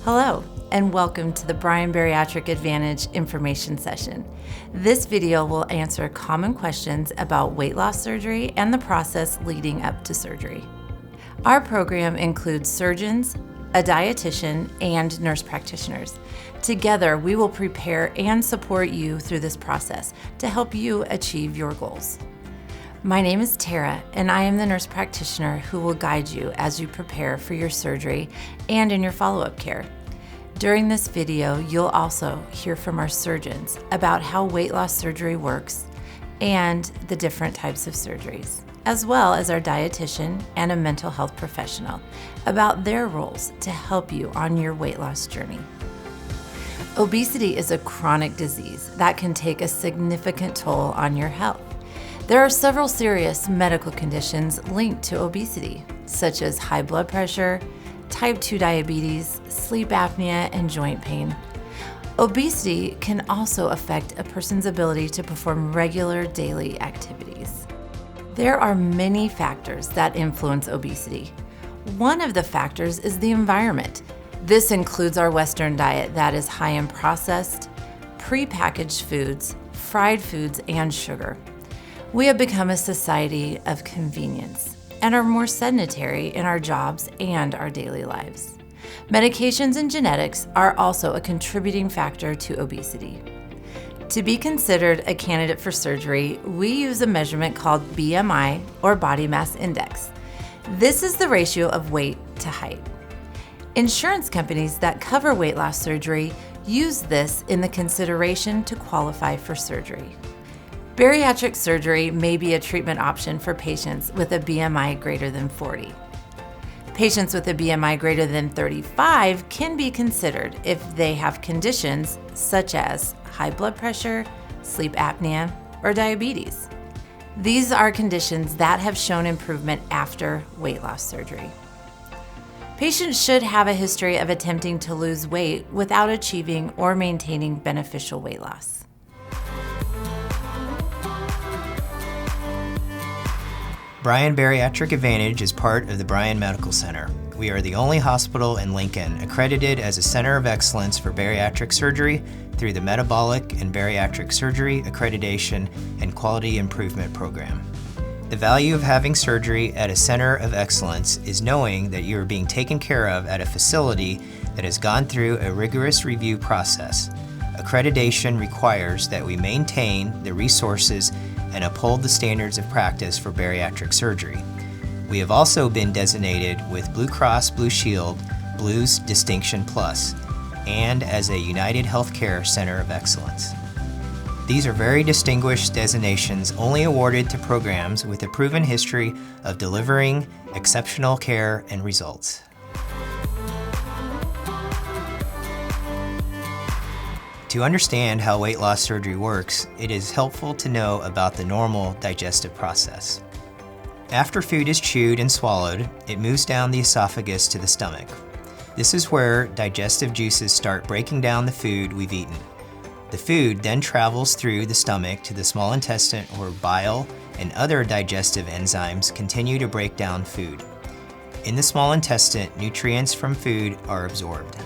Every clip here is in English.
Hello, and welcome to the Bryan Bariatric Advantage information session. This video will answer common questions about weight loss surgery and the process leading up to surgery. Our program includes surgeons, a dietitian, and nurse practitioners. Together, we will prepare and support you through this process to help you achieve your goals. My name is Tara, and I am the nurse practitioner who will guide you as you prepare for your surgery and in your follow-up care. During this video, you'll also hear from our surgeons about how weight loss surgery works and the different types of surgeries, as well as our dietitian and a mental health professional about their roles to help you on your weight loss journey. Obesity is a chronic disease that can take a significant toll on your health. There are several serious medical conditions linked to obesity, such as high blood pressure, type 2 diabetes, sleep apnea, and joint pain. Obesity can also affect a person's ability to perform regular daily activities. There are many factors that influence obesity. One of the factors is the environment. This includes our Western diet that is high in processed, prepackaged foods, fried foods, and sugar. We have become a society of convenience and are more sedentary in our jobs and our daily lives. Medications and genetics are also a contributing factor to obesity. To be considered a candidate for surgery, we use a measurement called BMI, or body mass index. This is the ratio of weight to height. Insurance companies that cover weight loss surgery use this in the consideration to qualify for surgery. Bariatric surgery may be a treatment option for patients with a BMI greater than 40. Patients with a BMI greater than 35 can be considered if they have conditions such as high blood pressure, sleep apnea, or diabetes. These are conditions that have shown improvement after weight loss surgery. Patients should have a history of attempting to lose weight without achieving or maintaining beneficial weight loss. Bryan Bariatric Advantage is part of the Bryan Medical Center. We are the only hospital in Lincoln accredited as a Center of Excellence for Bariatric Surgery through the Metabolic and Bariatric Surgery Accreditation and Quality Improvement Program. The value of having surgery at a Center of Excellence is knowing that you are being taken care of at a facility that has gone through a rigorous review process. Accreditation requires that we maintain the resources and uphold the standards of practice for bariatric surgery. We have also been designated with Blue Cross Blue Shield Blues Distinction Plus and as a United Healthcare Center of Excellence. These are very distinguished designations only awarded to programs with a proven history of delivering exceptional care and results. To understand how weight loss surgery works, it is helpful to know about the normal digestive process. After food is chewed and swallowed, it moves down the esophagus to the stomach. This is where digestive juices start breaking down the food we've eaten. The food then travels through the stomach to the small intestine, where bile and other digestive enzymes continue to break down food. In the small intestine, nutrients from food are absorbed.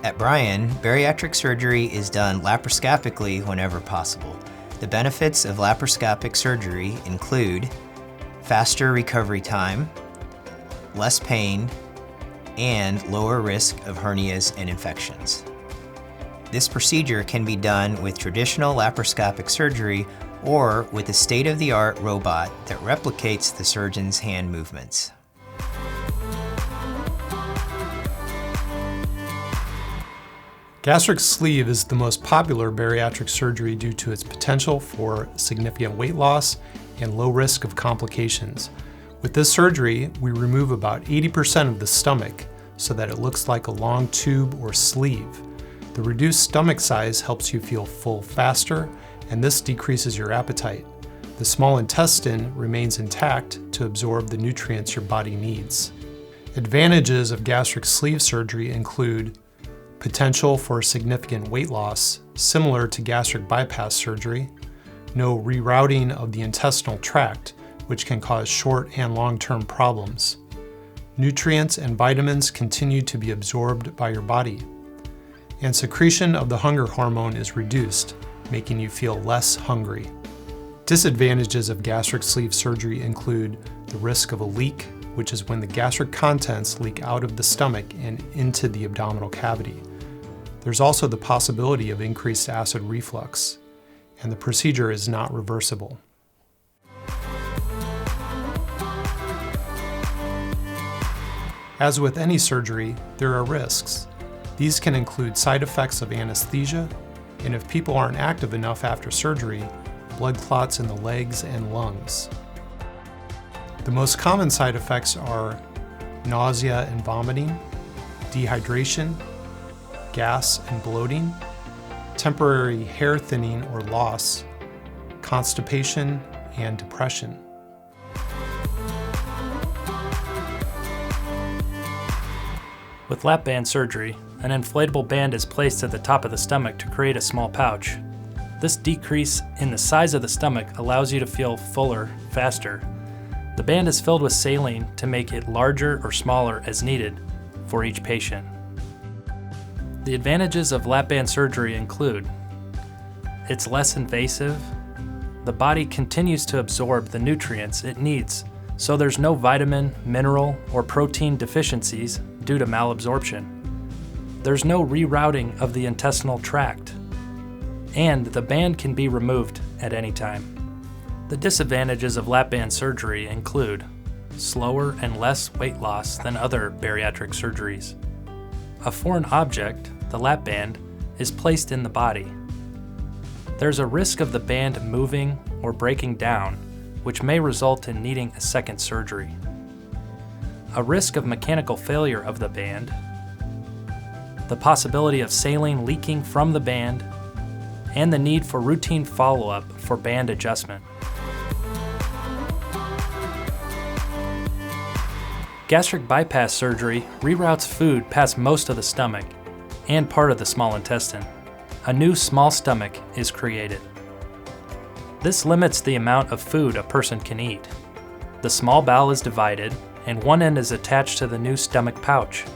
At Bryan, bariatric surgery is done laparoscopically whenever possible. The benefits of laparoscopic surgery include faster recovery time, less pain, and lower risk of hernias and infections. This procedure can be done with traditional laparoscopic surgery or with a state-of-the-art robot that replicates the surgeon's hand movements. Gastric sleeve is the most popular bariatric surgery due to its potential for significant weight loss and low risk of complications. With this surgery, we remove about 80% of the stomach so that it looks like a long tube or sleeve. The reduced stomach size helps you feel full faster, and this decreases your appetite. The small intestine remains intact to absorb the nutrients your body needs. Advantages of gastric sleeve surgery include potential for significant weight loss, similar to gastric bypass surgery, no rerouting of the intestinal tract, which can cause short and long-term problems, Nutrients and vitamins continue to be absorbed by your body, and secretion of the hunger hormone is reduced, making you feel less hungry. Disadvantages of gastric sleeve surgery include the risk of a leak, which is when the gastric contents leak out of the stomach and into the abdominal cavity. There's also the possibility of increased acid reflux, and the procedure is not reversible. As with any surgery, there are risks. These can include side effects of anesthesia, and if people aren't active enough after surgery, blood clots in the legs and lungs. The most common side effects are nausea and vomiting, dehydration, gas and bloating, temporary hair thinning or loss, constipation, and depression. With lap band surgery, an inflatable band is placed at the top of the stomach to create a small pouch. This decrease in the size of the stomach allows you to feel fuller faster. The band is filled with saline to make it larger or smaller as needed for each patient. The advantages of lap band surgery include: it's less invasive, the body continues to absorb the nutrients it needs, so there's no vitamin, mineral, or protein deficiencies due to malabsorption. There's no rerouting of the intestinal tract, and the band can be removed at any time. The disadvantages of lap band surgery include slower and less weight loss than other bariatric surgeries. A foreign object, the lap band, is placed in the body. There's a risk of the band moving or breaking down, which may result in needing a second surgery. A risk of mechanical failure of the band, the possibility of saline leaking from the band, and the need for routine follow-up for band adjustment. Gastric bypass surgery reroutes food past most of the stomach and part of the small intestine. A new small stomach is created. This limits the amount of food a person can eat. The small bowel is divided, and one end is attached to the new stomach pouch.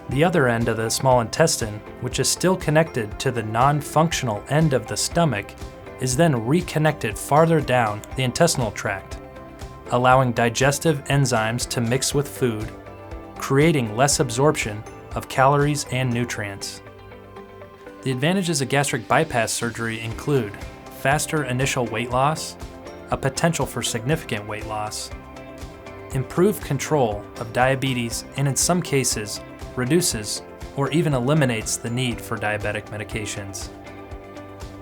The other end of the small intestine, which is still connected to the non-functional end of the stomach, is then reconnected farther down the intestinal tract, allowing digestive enzymes to mix with food, creating less absorption of calories and nutrients. The advantages of gastric bypass surgery include faster initial weight loss, a potential for significant weight loss, improved control of diabetes, and in some cases, reduces or even eliminates the need for diabetic medications.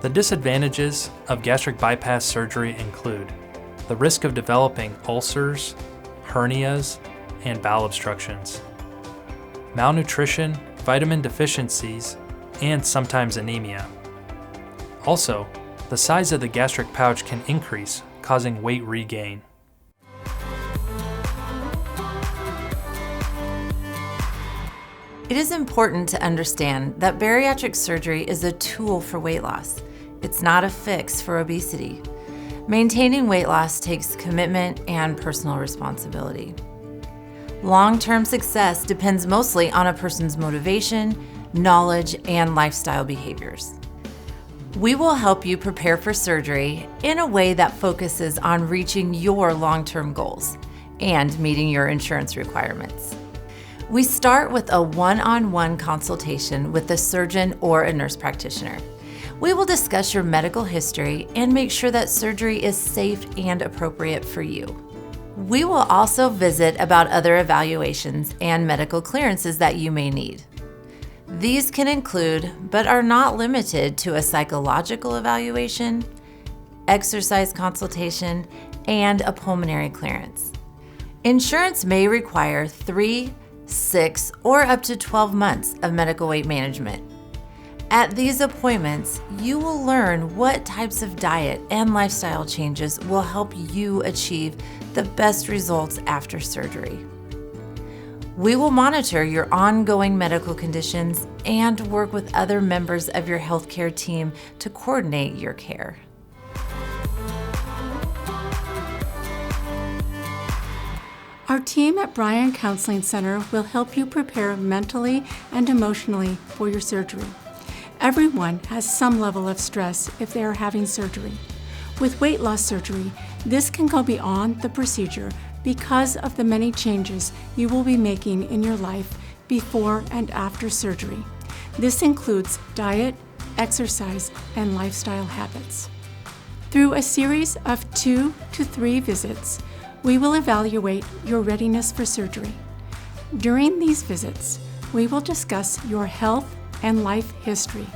The disadvantages of gastric bypass surgery include the risk of developing ulcers, hernias, and bowel obstructions, malnutrition, vitamin deficiencies, and sometimes anemia. Also, the size of the gastric pouch can increase, causing weight regain. It is important to understand that bariatric surgery is a tool for weight loss. It's not a fix for obesity. Maintaining weight loss takes commitment and personal responsibility. Long-term success depends mostly on a person's motivation, knowledge, and lifestyle behaviors. We will help you prepare for surgery in a way that focuses on reaching your long-term goals and meeting your insurance requirements. We start with a one-on-one consultation with a surgeon or a nurse practitioner. We will discuss your medical history and make sure that surgery is safe and appropriate for you. We will also visit about other evaluations and medical clearances that you may need. These can include, but are not limited to, a psychological evaluation, exercise consultation, and a pulmonary clearance. Insurance may require 3, 6, or up to 12 months of medical weight management. At these appointments, you will learn what types of diet and lifestyle changes will help you achieve the best results after surgery. We will monitor your ongoing medical conditions and work with other members of your healthcare team to coordinate your care. Our team at Bryan Counseling Center will help you prepare mentally and emotionally for your surgery. Everyone has some level of stress if they are having surgery. With weight loss surgery, this can go beyond the procedure because of the many changes you will be making in your life before and after surgery. This includes diet, exercise, and lifestyle habits. Through a series of 2 to 3 visits, we will evaluate your readiness for surgery. During these visits, we will discuss your health and life history,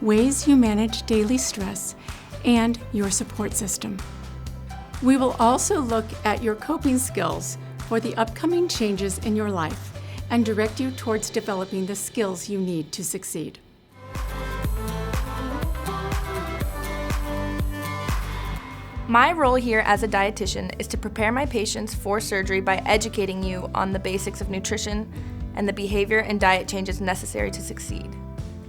ways you manage daily stress, and your support system. We will also look at your coping skills for the upcoming changes in your life and direct you towards developing the skills you need to succeed. My role here as a dietitian is to prepare my patients for surgery by educating you on the basics of nutrition and the behavior and diet changes necessary to succeed.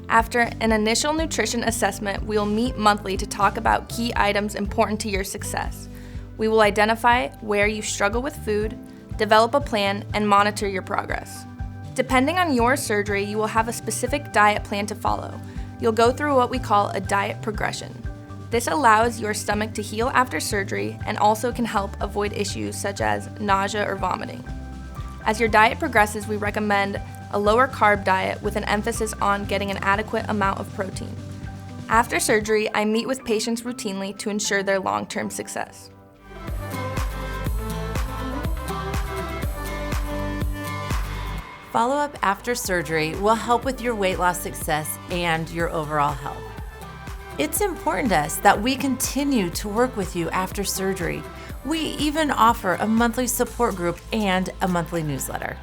After an initial nutrition assessment, we will meet monthly to talk about key items important to your success. We will identify where you struggle with food, develop a plan, and monitor your progress. Depending on your surgery, you will have a specific diet plan to follow. You'll go through what we call a diet progression. This allows your stomach to heal after surgery and also can help avoid issues such as nausea or vomiting. As your diet progresses, we recommend a lower carb diet with an emphasis on getting an adequate amount of protein. After surgery, I meet with patients routinely to ensure their long-term success. Follow-up after surgery will help with your weight loss success and your overall health. It's important to us that we continue to work with you after surgery. We even offer a monthly support group and a monthly newsletter.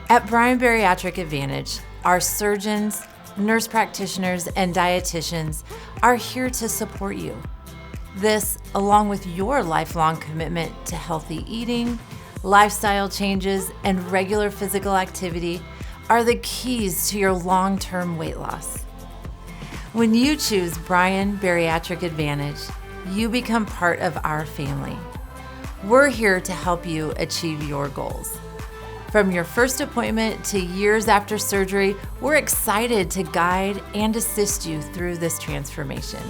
At Bryan Bariatric Advantage, our surgeons, nurse practitioners, and dietitians are here to support you. This, along with your lifelong commitment to healthy eating, lifestyle changes, and regular physical activity, are the keys to your long-term weight loss. When you choose Bryan Bariatric Advantage, you become part of our family. We're here to help you achieve your goals. From your first appointment to years after surgery, we're excited to guide and assist you through this transformation.